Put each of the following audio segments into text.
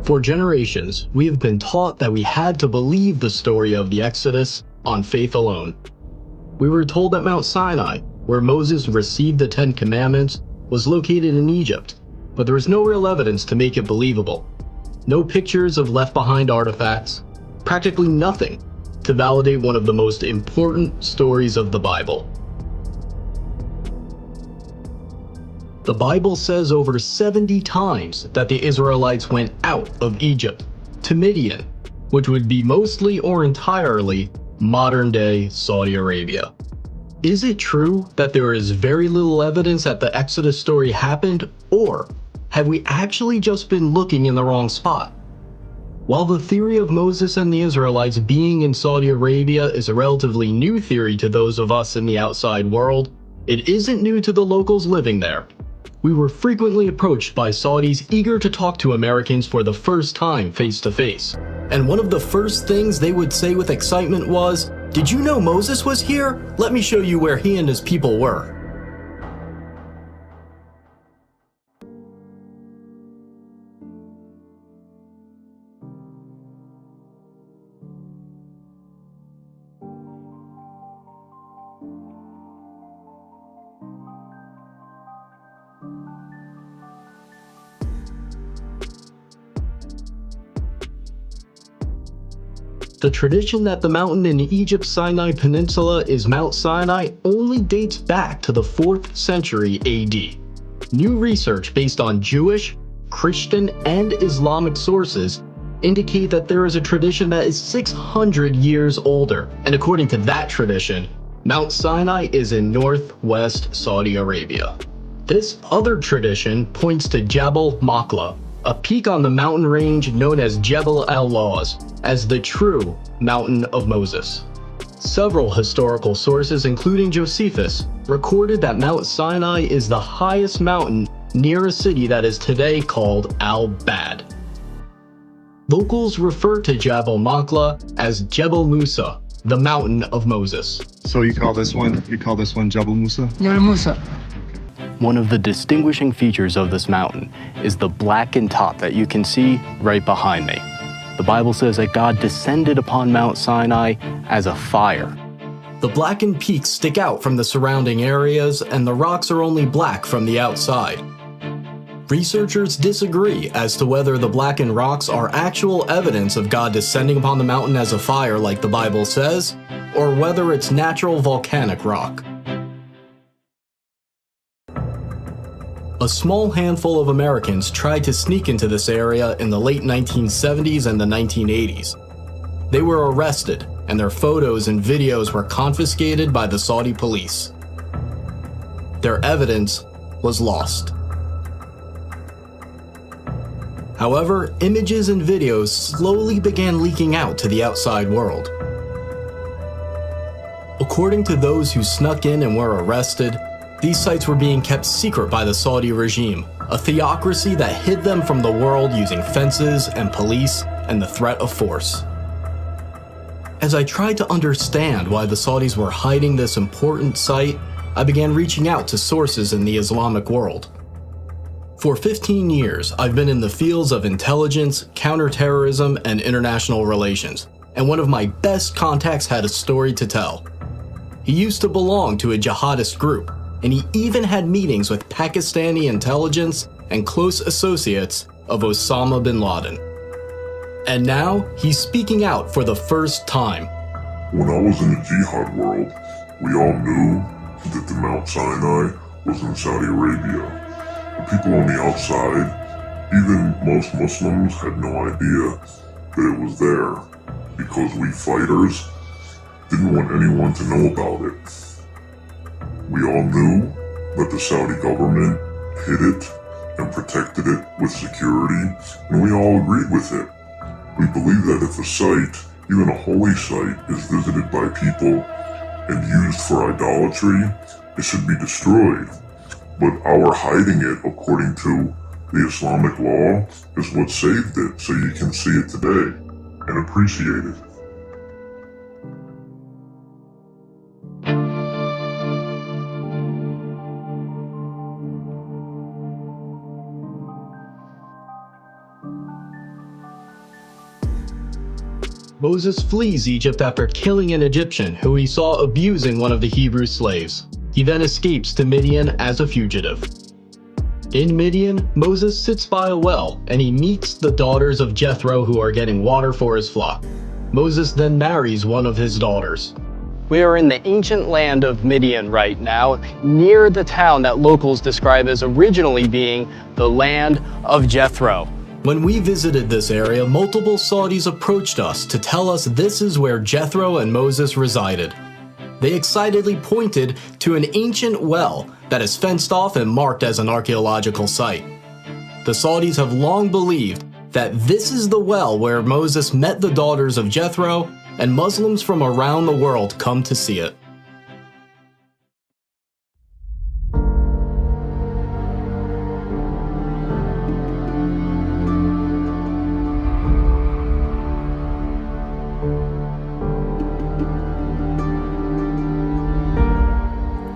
For generations, we have been taught that we had to believe the story of the Exodus on faith alone. We were told that Mount Sinai, where Moses received the Ten Commandments, was located in Egypt, but there was no real evidence to make it believable. No pictures of left-behind artifacts, practically nothing to validate one of the most important stories of the Bible. The Bible says over 70 times that the Israelites went out of Egypt to Midian, which would be mostly or entirely modern-day Saudi Arabia. Is it true that there is very little evidence that the Exodus story happened, or have we actually just been looking in the wrong spot? While the theory of Moses and the Israelites being in Saudi Arabia is a relatively new theory to those of us in the outside world, it isn't new to the locals living there. We were frequently approached by Saudis eager to talk to Americans for the first time face to face. And one of the first things they would say with excitement was, "Did you know Moses was here? Let me show you where he and his people were." The tradition that the mountain in Egypt's Sinai Peninsula is Mount Sinai only dates back to the 4th century AD. New research based on Jewish, Christian, and Islamic sources indicate that there is a tradition that is 600 years older, and according to that tradition, Mount Sinai is in northwest Saudi Arabia. This other tradition points to Jabal Makla, a peak on the mountain range known as Jebel al-Lawz, as the true Mountain of Moses. Several historical sources, including Josephus, recorded that Mount Sinai is the highest mountain near a city that is today called Al-Bad. Locals refer to Jabal Makla as Jebel Musa, the Mountain of Moses. So you call this one Jabal Musa? Jabal Musa. One of the distinguishing features of this mountain is the blackened top that you can see right behind me. The Bible says that God descended upon Mount Sinai as a fire. The blackened peaks stick out from the surrounding areas, and the rocks are only black from the outside. Researchers disagree as to whether the blackened rocks are actual evidence of God descending upon the mountain as a fire like the Bible says, or whether it's natural volcanic rock. A small handful of Americans tried to sneak into this area in the late 1970s and the 1980s. They were arrested, and their photos and videos were confiscated by the Saudi police. Their evidence was lost. However, images and videos slowly began leaking out to the outside world. According to those who snuck in and were arrested, these sites were being kept secret by the Saudi regime, a theocracy that hid them from the world using fences and police and the threat of force. As I tried to understand why the Saudis were hiding this important site, I began reaching out to sources in the Islamic world. For 15 years, I've been in the fields of intelligence, counterterrorism, and international relations, and one of my best contacts had a story to tell. He used to belong to a jihadist group, and he even had meetings with Pakistani intelligence and close associates of Osama bin Laden. And now, he's speaking out for the first time. When I was in the jihad world, we all knew that the Mount Sinai was in Saudi Arabia. The people on the outside, even most Muslims, had no idea that it was there, because we fighters didn't want anyone to know about it. We all knew that the Saudi government hid it and protected it with security, and we all agreed with it. We believe that if a site, even a holy site, is visited by people and used for idolatry, it should be destroyed. But our hiding it, according to the Islamic law, is what saved it, so you can see it today and appreciate it. Moses flees Egypt after killing an Egyptian who he saw abusing one of the Hebrew slaves. He then escapes to Midian as a fugitive. In Midian, Moses sits by a well and he meets the daughters of Jethro who are getting water for his flock. Moses then marries one of his daughters. We are in the ancient land of Midian right now, near the town that locals describe as originally being the land of Jethro. When we visited this area, multiple Saudis approached us to tell us this is where Jethro and Moses resided. They excitedly pointed to an ancient well that is fenced off and marked as an archaeological site. The Saudis have long believed that this is the well where Moses met the daughters of Jethro, and Muslims from around the world come to see it.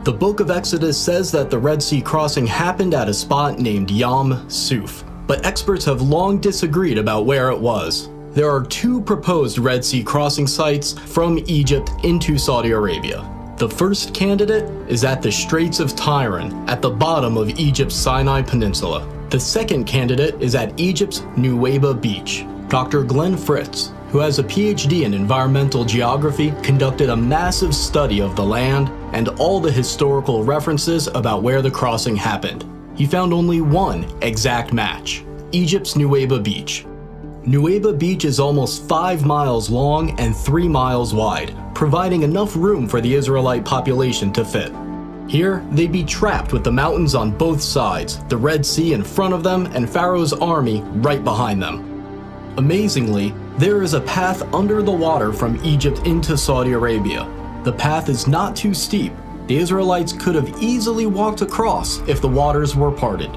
The book of Exodus says that the Red Sea crossing happened at a spot named Yam Suf, but experts have long disagreed about where it was. There are two proposed Red Sea crossing sites from Egypt into Saudi Arabia. The first candidate is at the Straits of Tiran, at the bottom of Egypt's Sinai Peninsula. The second candidate is at Egypt's Nuweiba Beach. Dr. Glenn Fritz, who has a PhD in environmental geography, conducted a massive study of the land and all the historical references about where the crossing happened. He found only one exact match: Egypt's Nuweiba Beach. Nuweiba Beach is almost 5 miles long and 3 miles wide, providing enough room for the Israelite population to fit. Here, they'd be trapped with the mountains on both sides, the Red Sea in front of them, and Pharaoh's army right behind them. Amazingly, there is a path under the water from Egypt into Saudi Arabia. The path is not too steep. The Israelites could have easily walked across if the waters were parted.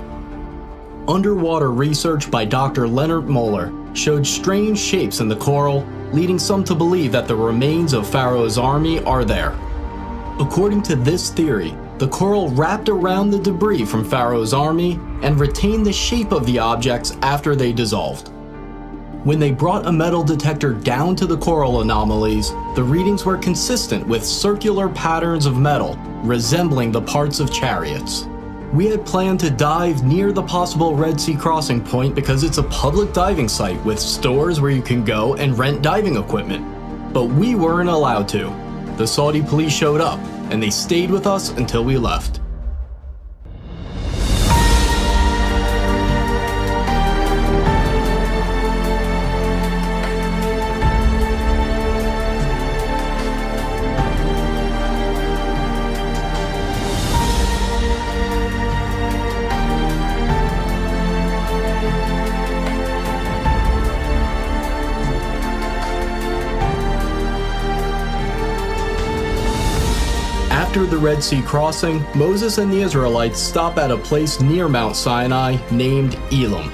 Underwater research by Dr. Leonard Moeller showed strange shapes in the coral, leading some to believe that the remains of Pharaoh's army are there. According to this theory, the coral wrapped around the debris from Pharaoh's army and retained the shape of the objects after they dissolved. When they brought a metal detector down to the coral anomalies, the readings were consistent with circular patterns of metal resembling the parts of chariots. We had planned to dive near the possible Red Sea crossing point because it's a public diving site with stores where you can go and rent diving equipment. But we weren't allowed to. The Saudi police showed up, and they stayed with us until we left. After the Red Sea crossing, Moses and the Israelites stop at a place near Mount Sinai named Elim.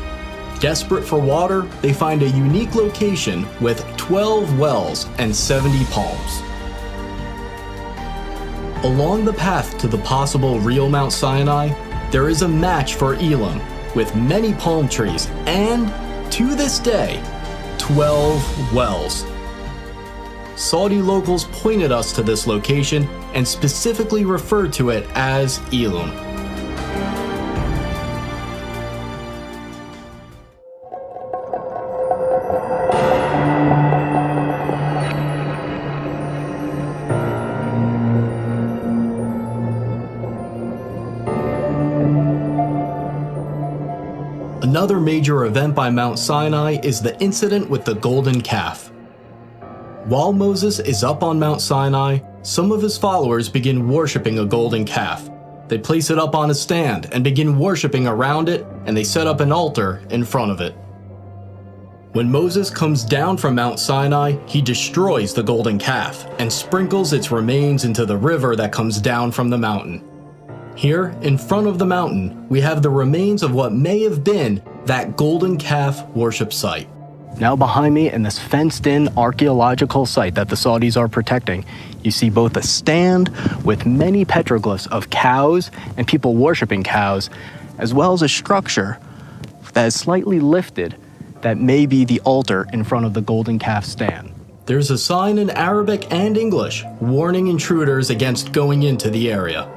Desperate for water, they find a unique location with 12 wells and 70 palms. Along the path to the possible real Mount Sinai, there is a match for Elim with many palm trees and, to this day, 12 wells. Saudi locals pointed us to this location and specifically referred to it as Elim. Another major event by Mount Sinai is the incident with the golden calf. While Moses is up on Mount Sinai, some of his followers begin worshiping a golden calf. They place it up on a stand and begin worshiping around it, and they set up an altar in front of it. When Moses comes down from Mount Sinai, he destroys the golden calf and sprinkles its remains into the river that comes down from the mountain. Here, in front of the mountain, we have the remains of what may have been that golden calf worship site. Now behind me, in this fenced-in archaeological site that the Saudis are protecting, you see both a stand with many petroglyphs of cows and people worshiping cows, as well as a structure that is slightly lifted that may be the altar in front of the golden calf stand. There's a sign in Arabic and English warning intruders against going into the area.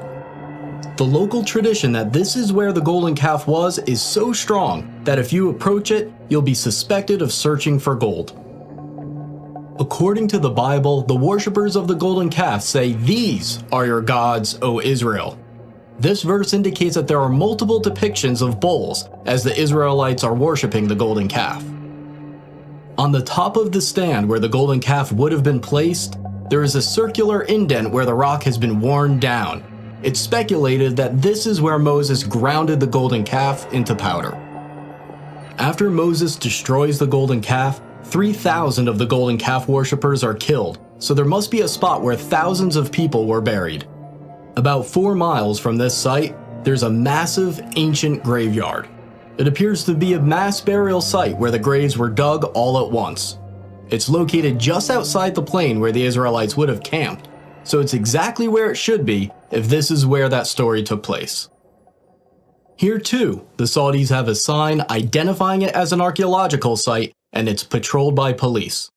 The local tradition that this is where the golden calf was is so strong that if you approach it, you'll be suspected of searching for gold. According to the Bible, the worshippers of the golden calf say, "These are your gods, O Israel." This verse indicates that there are multiple depictions of bulls as the Israelites are worshiping the golden calf. On the top of the stand where the golden calf would have been placed, there is a circular indent where the rock has been worn down. It's speculated that this is where Moses grounded the golden calf into powder. After Moses destroys the golden calf, 3,000 of the golden calf worshippers are killed, so there must be a spot where thousands of people were buried. About 4 miles from this site, there's a massive ancient graveyard. It appears to be a mass burial site where the graves were dug all at once. It's located just outside the plain where the Israelites would have camped, so it's exactly where it should be if this is where that story took place. Here too, the Saudis have a sign identifying it as an archaeological site, and it's patrolled by police.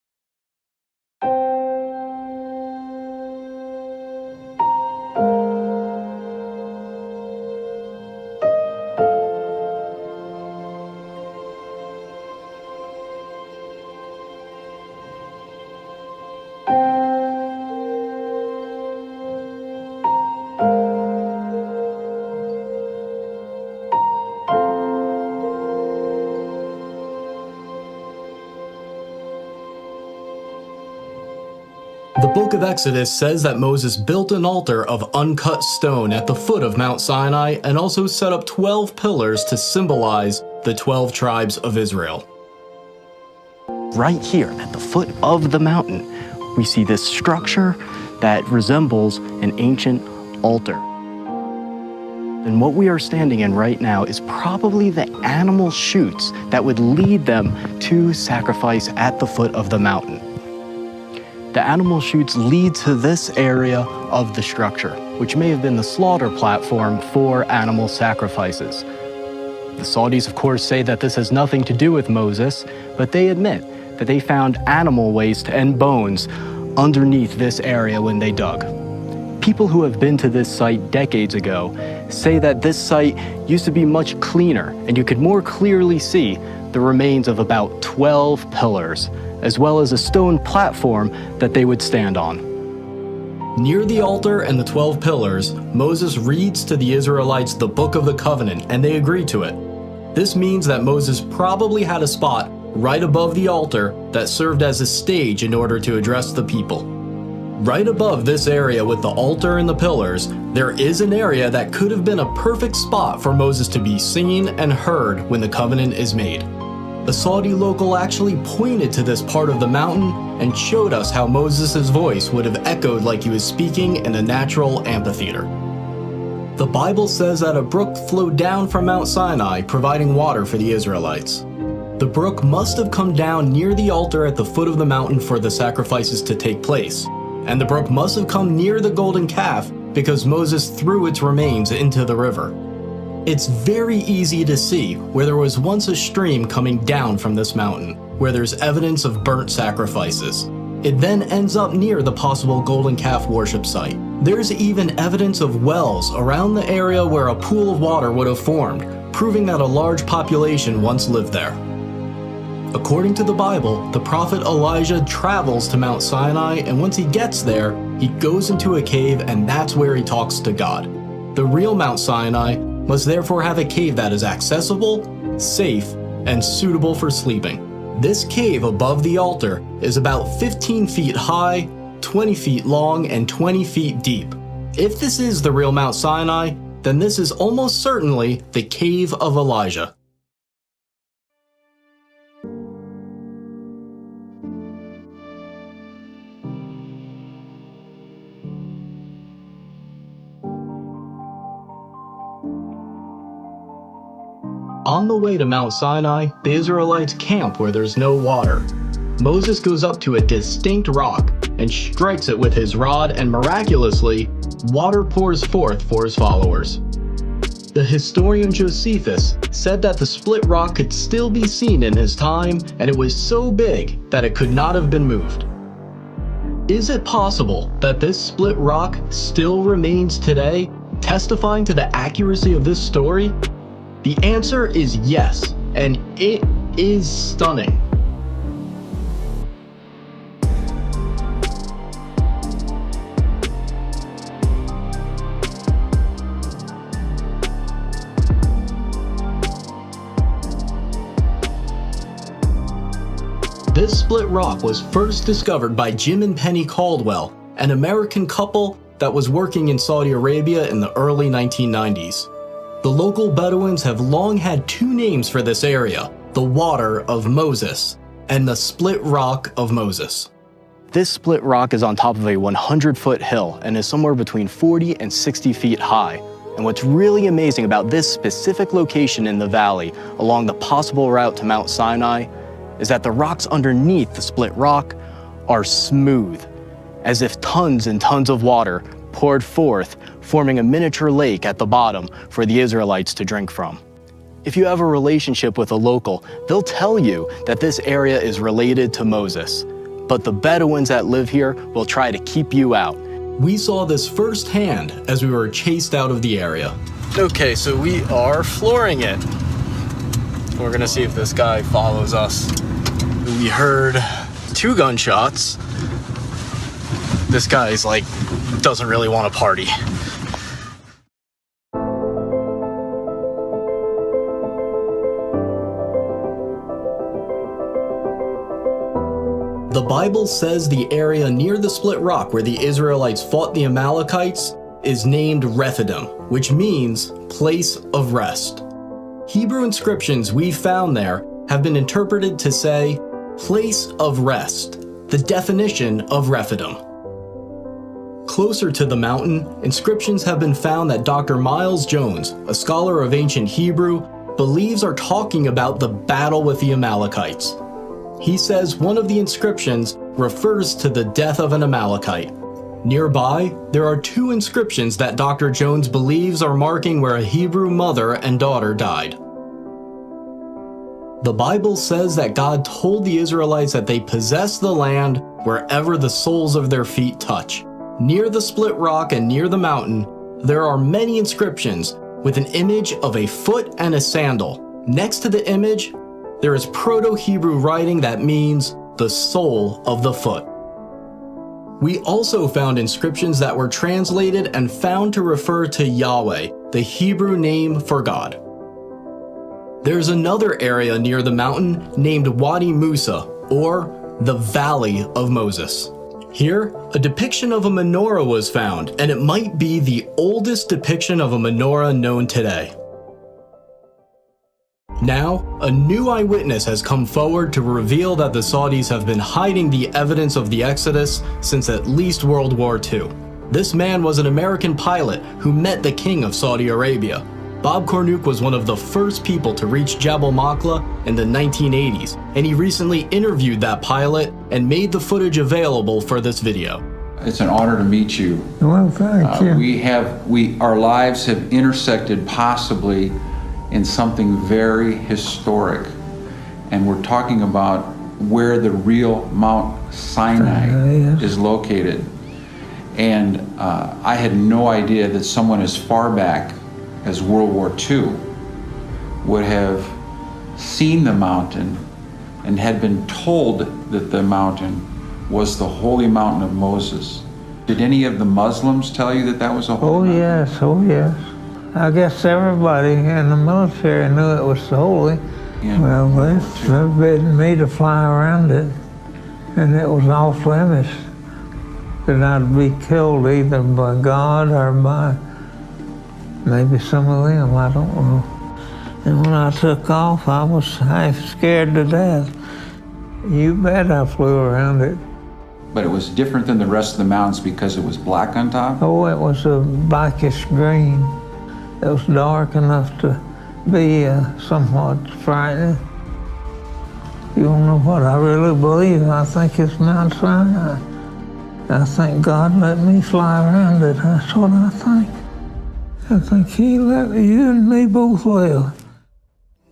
The book of Exodus says that Moses built an altar of uncut stone at the foot of Mount Sinai and also set up 12 pillars to symbolize the 12 tribes of Israel. Right here at the foot of the mountain, we see this structure that resembles an ancient altar. And what we are standing in right now is probably the animal chutes that would lead them to sacrifice at the foot of the mountain. The animal chutes lead to this area of the structure, which may have been the slaughter platform for animal sacrifices. The Saudis, of course, say that this has nothing to do with Moses, but they admit that they found animal waste and bones underneath this area when they dug. People who have been to this site decades ago say that this site used to be much cleaner, and you could more clearly see the remains of about 12 pillars, as well as a stone platform that they would stand on. Near the altar and the 12 pillars, Moses reads to the Israelites the Book of the Covenant, and they agree to it. This means that Moses probably had a spot right above the altar that served as a stage in order to address the people. Right above this area with the altar and the pillars, there is an area that could have been a perfect spot for Moses to be seen and heard when the covenant is made. A Saudi local actually pointed to this part of the mountain and showed us how Moses' voice would have echoed like he was speaking in a natural amphitheater. The Bible says that a brook flowed down from Mount Sinai, providing water for the Israelites. The brook must have come down near the altar at the foot of the mountain for the sacrifices to take place, and the brook must have come near the golden calf because Moses threw its remains into the river. It's very easy to see where there was once a stream coming down from this mountain, where there's evidence of burnt sacrifices. It then ends up near the possible golden calf worship site. There's even evidence of wells around the area where a pool of water would have formed, proving that a large population once lived there. According to the Bible, the prophet Elijah travels to Mount Sinai, and once he gets there, he goes into a cave, and that's where he talks to God. The real Mount Sinai must therefore have a cave that is accessible, safe, and suitable for sleeping. This cave above the altar is about 15 feet high, 20 feet long, and 20 feet deep. If this is the real Mount Sinai, then this is almost certainly the Cave of Elijah. On the way to Mount Sinai, the Israelites camp where there's no water. Moses goes up to a distinct rock and strikes it with his rod, and miraculously, water pours forth for his followers. The historian Josephus said that the split rock could still be seen in his time, and it was so big that it could not have been moved. Is it possible that this split rock still remains today, testifying to the accuracy of this story? The answer is yes, and it is stunning. This split rock was first discovered by Jim and Penny Caldwell, an American couple that was working in Saudi Arabia in the early 1990s. The local Bedouins have long had two names for this area, the Water of Moses and the Split Rock of Moses. This split rock is on top of a 100-foot hill and is somewhere between 40 and 60 feet high. And what's really amazing about this specific location in the valley along the possible route to Mount Sinai is that the rocks underneath the split rock are smooth, as if tons and tons of water poured forth, forming a miniature lake at the bottom for the Israelites to drink from. If you have a relationship with a local, they'll tell you that this area is related to Moses, but the Bedouins that live here will try to keep you out. We saw this firsthand as we were chased out of the area. Okay, so we are flooring it. We're gonna see if this guy follows us. We heard 2 gunshots. This guy's like, doesn't really want to party. The Bible says the area near the split rock where the Israelites fought the Amalekites is named Rephidim, which means place of rest. Hebrew inscriptions we found there have been interpreted to say place of rest, the definition of Rephidim. Closer to the mountain, inscriptions have been found that Dr. Miles Jones, a scholar of ancient Hebrew, believes are talking about the battle with the Amalekites. He says one of the inscriptions refers to the death of an Amalekite. Nearby, there are 2 inscriptions that Dr. Jones believes are marking where a Hebrew mother and daughter died. The Bible says that God told the Israelites that they possess the land wherever the soles of their feet touch. Near the split rock and near the mountain, there are many inscriptions with an image of a foot and a sandal. Next to the image, there is Proto-Hebrew writing that means the sole of the foot. We also found inscriptions that were translated and found to refer to Yahweh, the Hebrew name for God. There's another area near the mountain named Wadi Musa, or the Valley of Moses. Here, a depiction of a menorah was found, and it might be the oldest depiction of a menorah known today. Now, a new eyewitness has come forward to reveal that the Saudis have been hiding the evidence of the Exodus since at least World War II. This man was an American pilot who met the king of Saudi Arabia. Bob Cornuke was one of the first people to reach Jabal Maqla in the 1980s, and he recently interviewed that pilot and made the footage available for this video. It's an honor to meet you. Well, thank you. Our lives have intersected possibly in something very historic. And we're talking about where the real Mount Sinai is located. And I had no idea that someone as far back as World War II would have seen the mountain and had been told that the mountain was the holy mountain of Moses. Did any of the Muslims tell you that that was a holy mountain? Oh yes. I guess everybody in the military knew it was holy. Yeah. Well, they forbidden me to fly around it, and it was off limits that I'd be killed either by God or by maybe some of them, I don't know. And when I took off, I was half scared to death. You bet I flew around it. But it was different than the rest of the mountains because it was black on top? Oh, it was a blackish green. It was dark enough to be somewhat frightening. You don't know what I really believe. I think it's Mount Sinai. I think God let me fly around it. That's what I think. I think He let you and me both live.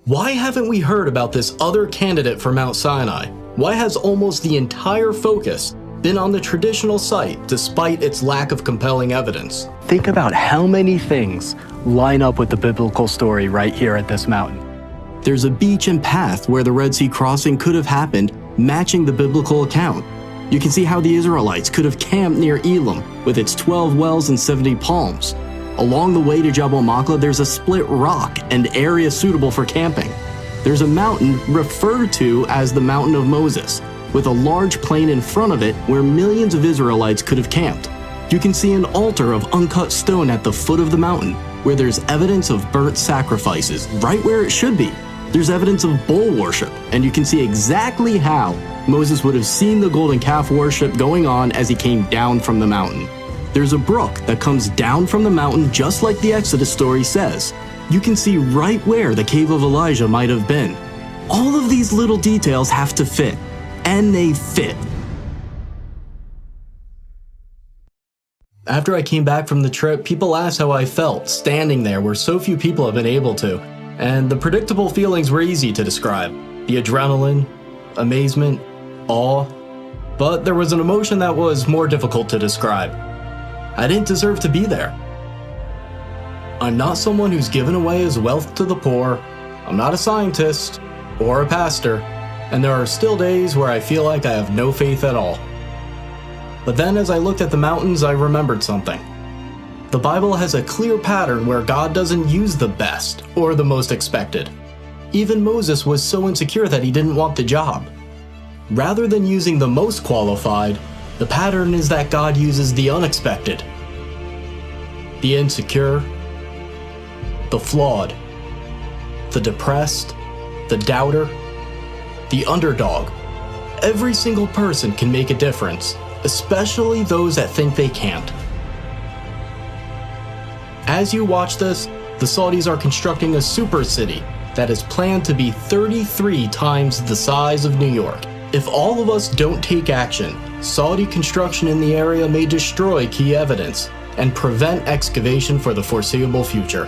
Why haven't we heard about this other candidate for Mount Sinai? Why has almost the entire focus been on the traditional site despite its lack of compelling evidence. Think about how many things line up with the biblical story right here at this mountain. There's a beach and path where the Red Sea crossing could have happened, matching the biblical account. You can see how the Israelites could have camped near Elim with its 12 wells and 70 palms. Along the way to Jabal Maqla, there's a split rock and area suitable for camping. There's a mountain referred to as the Mountain of Moses, with a large plain in front of it where millions of Israelites could have camped. You can see an altar of uncut stone at the foot of the mountain, where there's evidence of burnt sacrifices, right where it should be. There's evidence of bull worship, and you can see exactly how Moses would have seen the golden calf worship going on as he came down from the mountain. There's a brook that comes down from the mountain just like the Exodus story says. You can see right where the cave of Elijah might have been. All of these little details have to fit, and they fit. After I came back from the trip, people asked how I felt standing there where so few people have been able to, and the predictable feelings were easy to describe. The adrenaline, amazement, awe, but there was an emotion that was more difficult to describe. I didn't deserve to be there. I'm not someone who's given away his wealth to the poor, I'm not a scientist or a pastor, and there are still days where I feel like I have no faith at all. But then as I looked at the mountains, I remembered something. The Bible has a clear pattern where God doesn't use the best or the most expected. Even Moses was so insecure that he didn't want the job. Rather than using the most qualified, the pattern is that God uses the unexpected, the insecure, the flawed, the depressed, the doubter, the underdog. Every single person can make a difference, especially those that think they can't. As you watch this, the Saudis are constructing a super city that is planned to be 33 times the size of New York. If all of us don't take action, Saudi construction in the area may destroy key evidence and prevent excavation for the foreseeable future.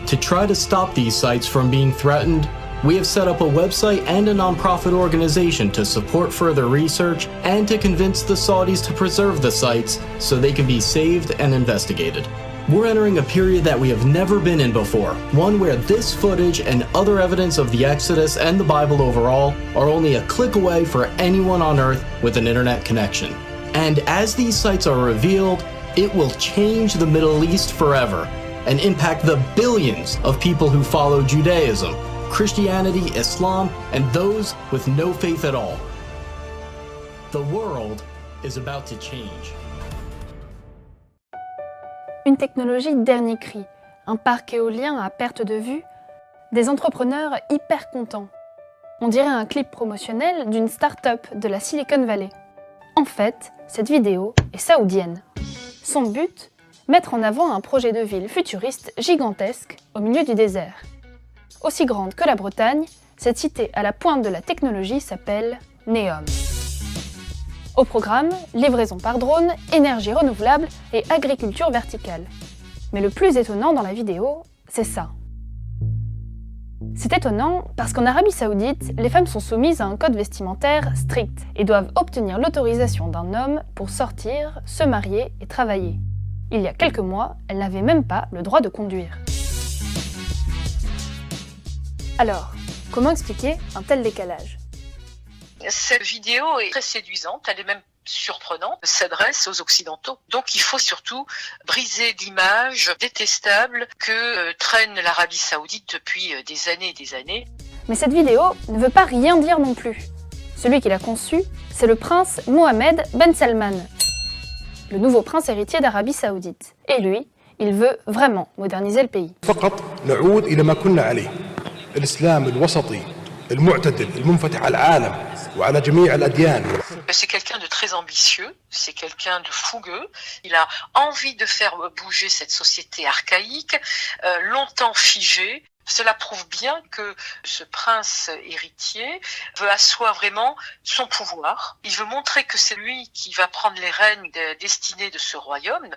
To try to stop these sites from being threatened, we have set up a website and a nonprofit organization to support further research and to convince the Saudis to preserve the sites so they can be saved and investigated. We're entering a period that we have never been in before, one where this footage and other evidence of the Exodus and the Bible overall are only a click away for anyone on Earth with an internet connection. And as these sites are revealed, it will change the Middle East forever and impact the billions of people who follow Judaism, Christianity, Islam, and those with no faith at all. The world is about to change. Une technologie dernier cri, un parc éolien à perte de vue, des entrepreneurs hyper contents. On dirait un clip promotionnel d'une start-up de la Silicon Valley. En fait, cette vidéo est saoudienne. Son but ? Mettre en avant un projet de ville futuriste gigantesque au milieu du désert. Aussi grande que la Bretagne, cette cité à la pointe de la technologie s'appelle Neom. Au programme, livraison par drone, énergie renouvelable et agriculture verticale. Mais le plus étonnant dans la vidéo, c'est ça. C'est étonnant parce qu'en Arabie Saoudite, les femmes sont soumises à un code vestimentaire strict et doivent obtenir l'autorisation d'un homme pour sortir, se marier et travailler. Il y a quelques mois, elles n'avaient même pas le droit de conduire. Alors, comment expliquer un tel décalage ? Cette vidéo est très séduisante, elle est même surprenante, elle s'adresse aux Occidentaux. Donc il faut surtout briser l'image détestable que traîne l'Arabie Saoudite depuis des années et des années. Mais cette vidéo ne veut pas rien dire non plus. Celui qui l'a conçue, c'est le prince Mohammed Ben Salman, le nouveau prince héritier d'Arabie Saoudite. Et lui, il veut vraiment moderniser le pays. C'est quelqu'un de très ambitieux, c'est quelqu'un de fougueux. Il a envie de faire bouger cette société archaïque, longtemps figée. Cela prouve bien que ce prince héritier veut asseoir vraiment son pouvoir. Il veut montrer que c'est lui qui va prendre les rênes destinées de ce royaume,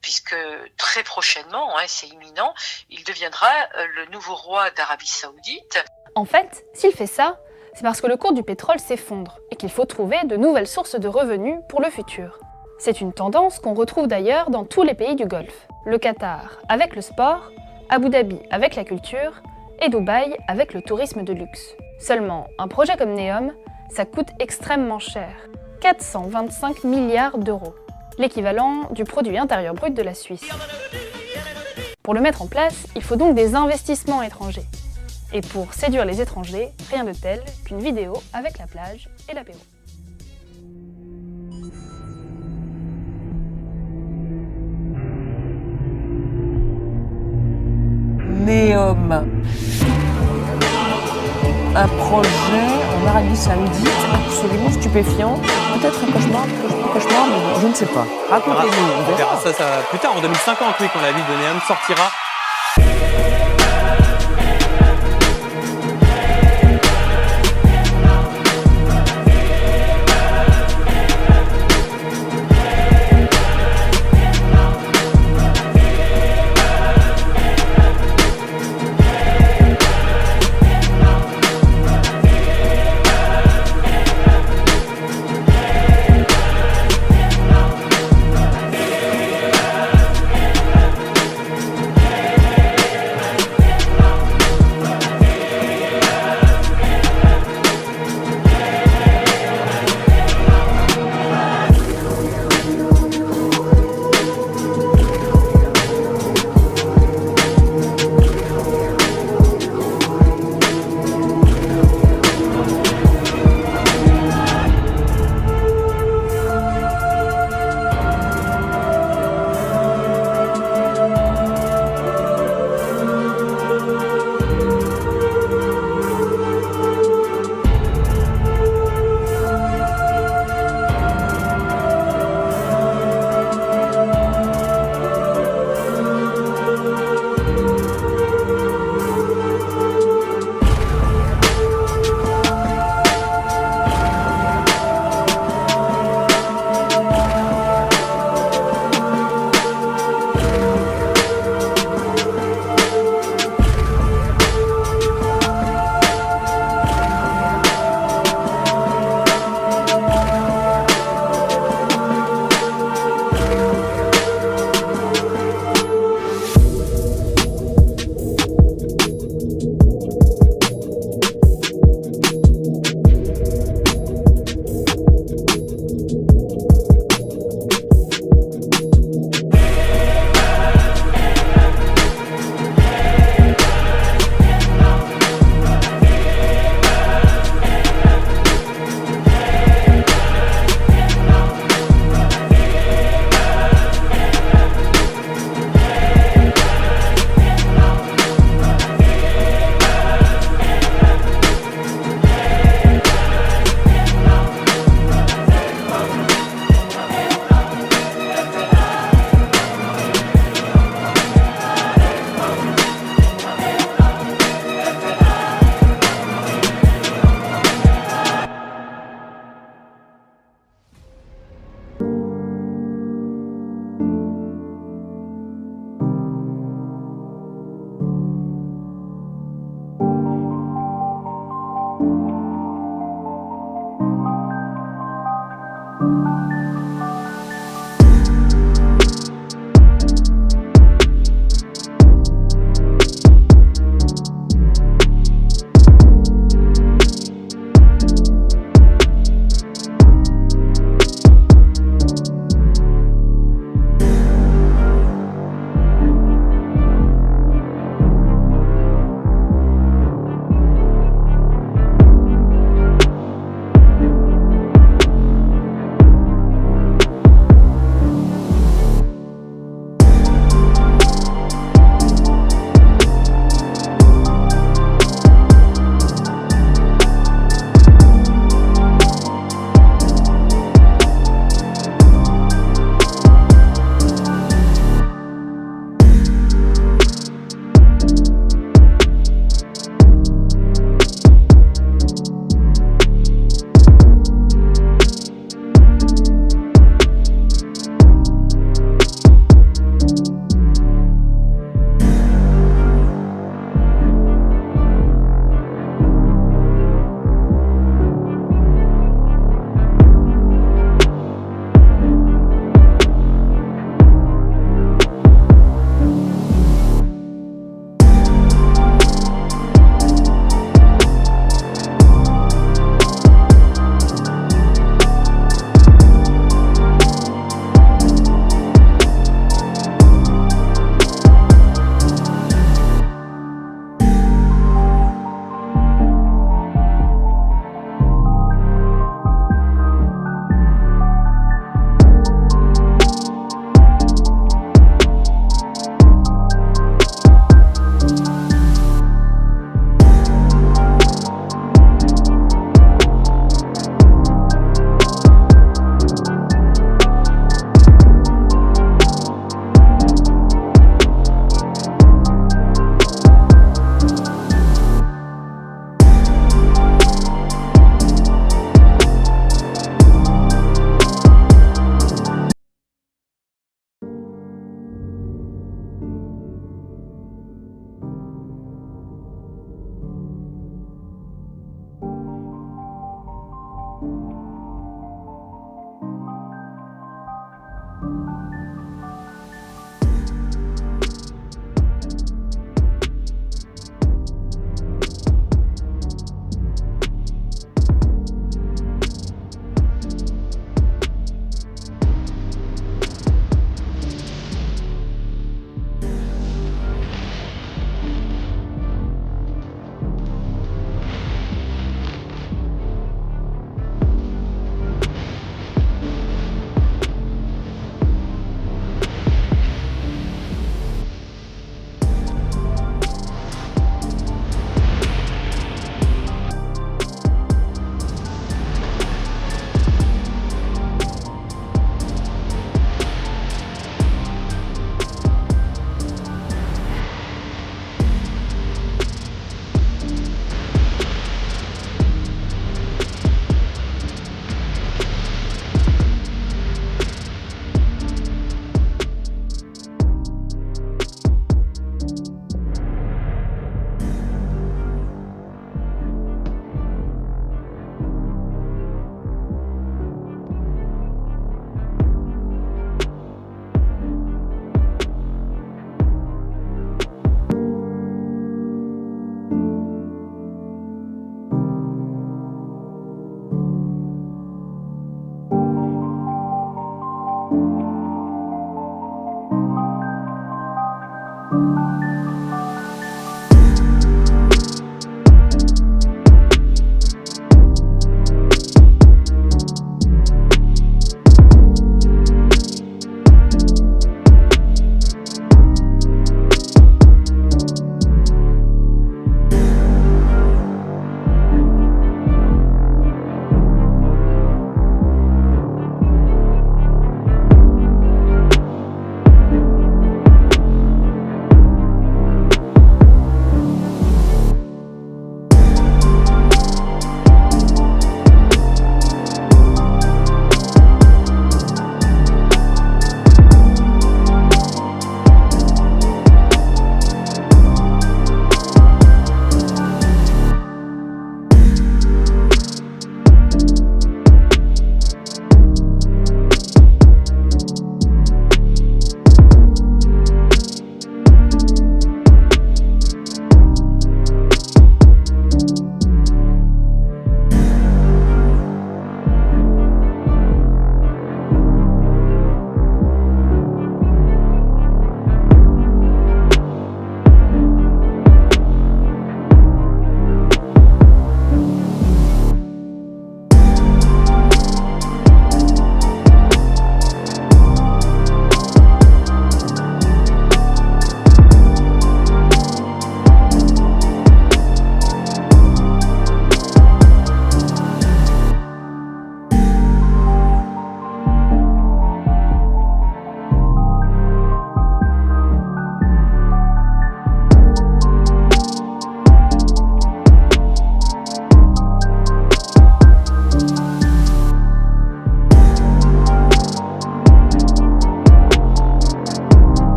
puisque très prochainement, c'est imminent, il deviendra le nouveau roi d'Arabie Saoudite. En fait, s'il fait ça, C'est parce que le cours du pétrole s'effondre et qu'il faut trouver de nouvelles sources de revenus pour le futur. C'est une tendance qu'on retrouve d'ailleurs dans tous les pays du Golfe. Le Qatar avec le sport, Abu Dhabi avec la culture et Dubaï avec le tourisme de luxe. Seulement, un projet comme Neom, ça coûte extrêmement cher. 425 milliards d'euros, l'équivalent du produit intérieur brut de la Suisse. Pour le mettre en place, il faut donc des investissements étrangers. Et pour séduire les étrangers, rien de tel qu'une vidéo avec la plage et l'apéro. Neom. Un projet en Arabie Saoudite absolument stupéfiant. Peut-être un cauchemar, mais je ne sais pas. Racontez-nous. On verra ça plus tard, en 2050, oui, quand la ville de Neom sortira